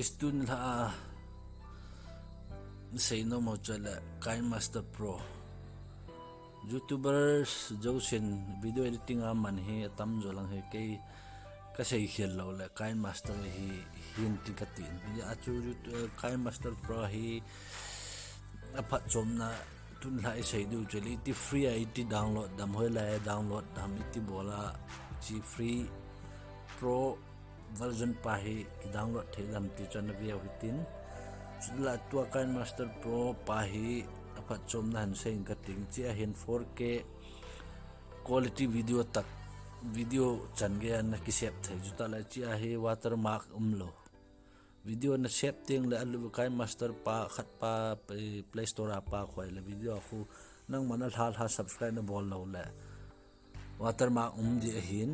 stun la say no mo chala Kindmaster Pro YouTubers Josin video editing a man he tam zo lang he kay kasi hiel lo la Kindmaster hi hin tikatin ya chu Kindmaster Pro hi apat chom na tun lai say du chali ti free it download dam hoi la download dam iti bola chi free pro version pa hi download the dam ti chan video hitin la tua Kindmaster Pro pa hi apat chom na han sein kating chi a hin 4K quality video tak video chan ge na ki sep the juta la chi a hi watermark umlo video na sep ting la alu Kindmaster pa khat pa Play Store pa khoi la video khu nang manal hal ha subscribe na bol lo la watermark di hin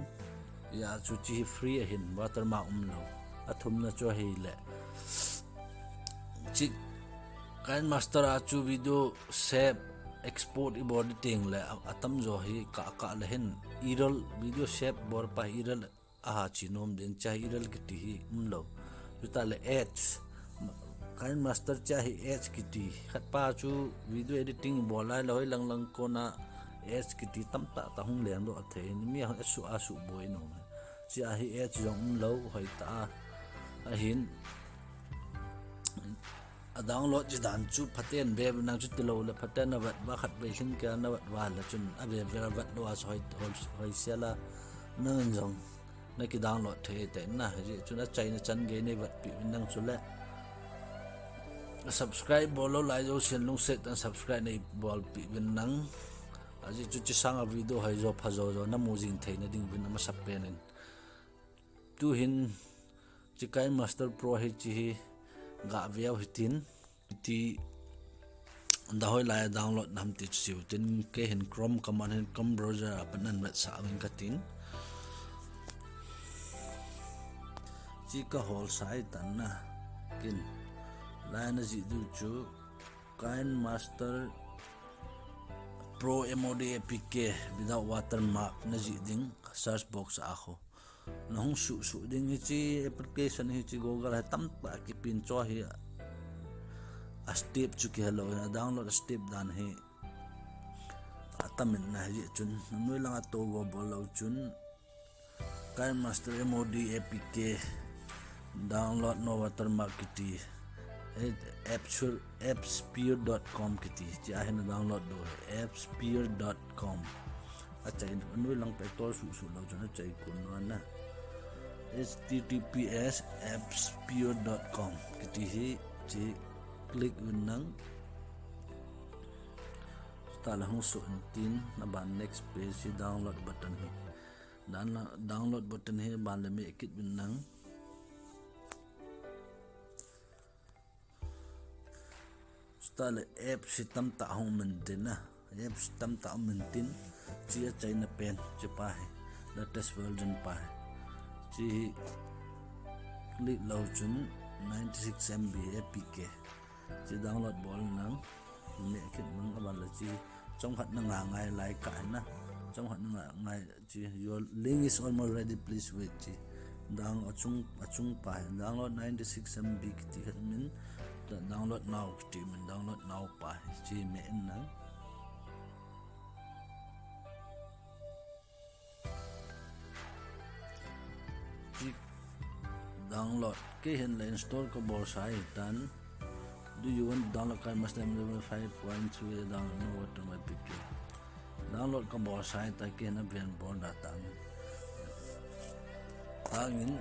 ya chu chi free hin watermark lo athum na cho hi la chi Kindmaster achu video save export ibodi ting le atam zo hi ka le hen iral video save bor pa iral aha chinom den cha iral kiti hi umlo juta le h Kindmaster cha hi h kiti khat pa chu video editing bolai loi lang lang ko na h kiti tam ta hung leng do the mi ha asu boi no cha hi h jong umlo hoi ta a hin download ji dan chu phaten be nang chu tilo la phaten na wat ba khat be hin ka na wat wa la chun a be vera wat lo as hoi sela nang jong na ki download the te na ji chu na chai na chan ge ne wat pi nang chu la subscribe bolo lai jo sen lung set and subscribe nei bol pi win nang aji chu chi sang a video hai zo phazo zo na mu jing the na ding win ma sap pen tu hin chi Kindmaster Pro hi chi ga view hitin ti da hoi la download nam ti siu tin ke hin Chrome command hin com browser apan wet sa win katin chi ka hol sai tan na kin la na ji du chu Kindmaster Pro mod apk without watermark na ji ding search box a kho nong su ding chi application hi chi Google ha tam pa ki pin cho hi a step chu ki hello na download a step dan hi atamin na hi chun noi lang to go bolo chun Kindmaster mod apk download no watermark kiti appspear.com kiti chi a hin download do appspear.com acha noi lang pe to su lo chun chai kun na https appspear.com kiti hi chi click unang stala hong so tin na ban next page si download button hi dan download button hi ban le me kit unang stala app si tam ta hong men tin na app si tam ta men tin chi a chai na pen chi pa hi latest version pa hi chi click lo chun 96 MB apk chi download bol nang me kit mang ka la chi trong khat na nga ngai like ka na trong khat na ngai chi your link is almost ready please wait chi dang achung pa download 96 MB kiti khat min download now kiti min download now pa chi me nang download ke hin la install ko bor sai tan do you want download Kindmaster 5.3 download Watermark apk download ko bor sai ta ke na ben bor data angin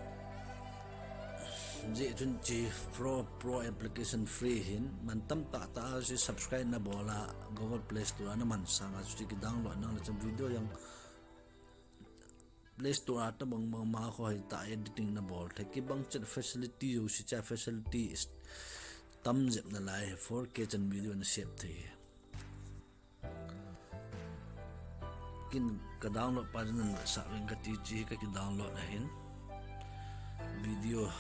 je chun chi pro application free hin man tam ta si subscribe na bola Google Play Store na man sanga chu ki download na la video yang Play Store ata bang ma ko hai ta editing na bol the ki bang chat facility yu si cha facility tam jep na lai 4K chan video na save the kin ka download pa nan sa ring ka ti chi ka ki download na hin video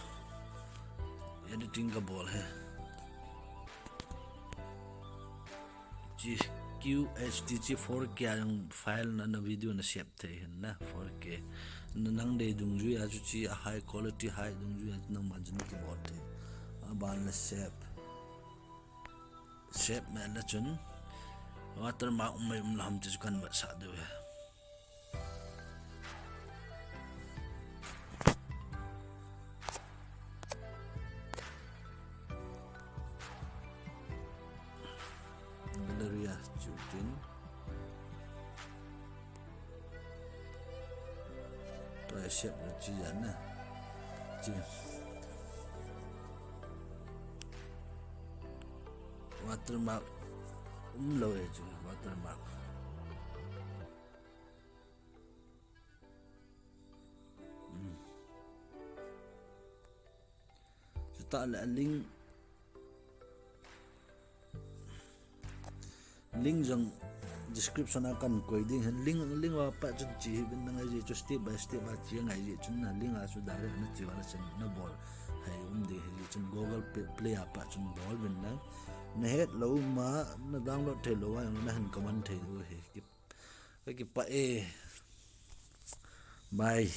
editing ka bol hai chi QHD 4K ang file na video na save the na 4K nang de dung ju ya chu chi high quality high dung ju ya nang man jin ki bot the ban la shape me la chun watermark mai lam chu kan ba sa do Galeria chutin pa shape la chi ya na chi watermark lo chu watermark ta là link rằng description akan koi ding link wa pa chun chi bin na ngai chu step by step a chi ngai ji chun na link a chu direct na chi wala chen na ball hai de hi chun Google Play app pa chun ball bin na het lo ma na download the lo wa na han comment the lo he ki pa e bye.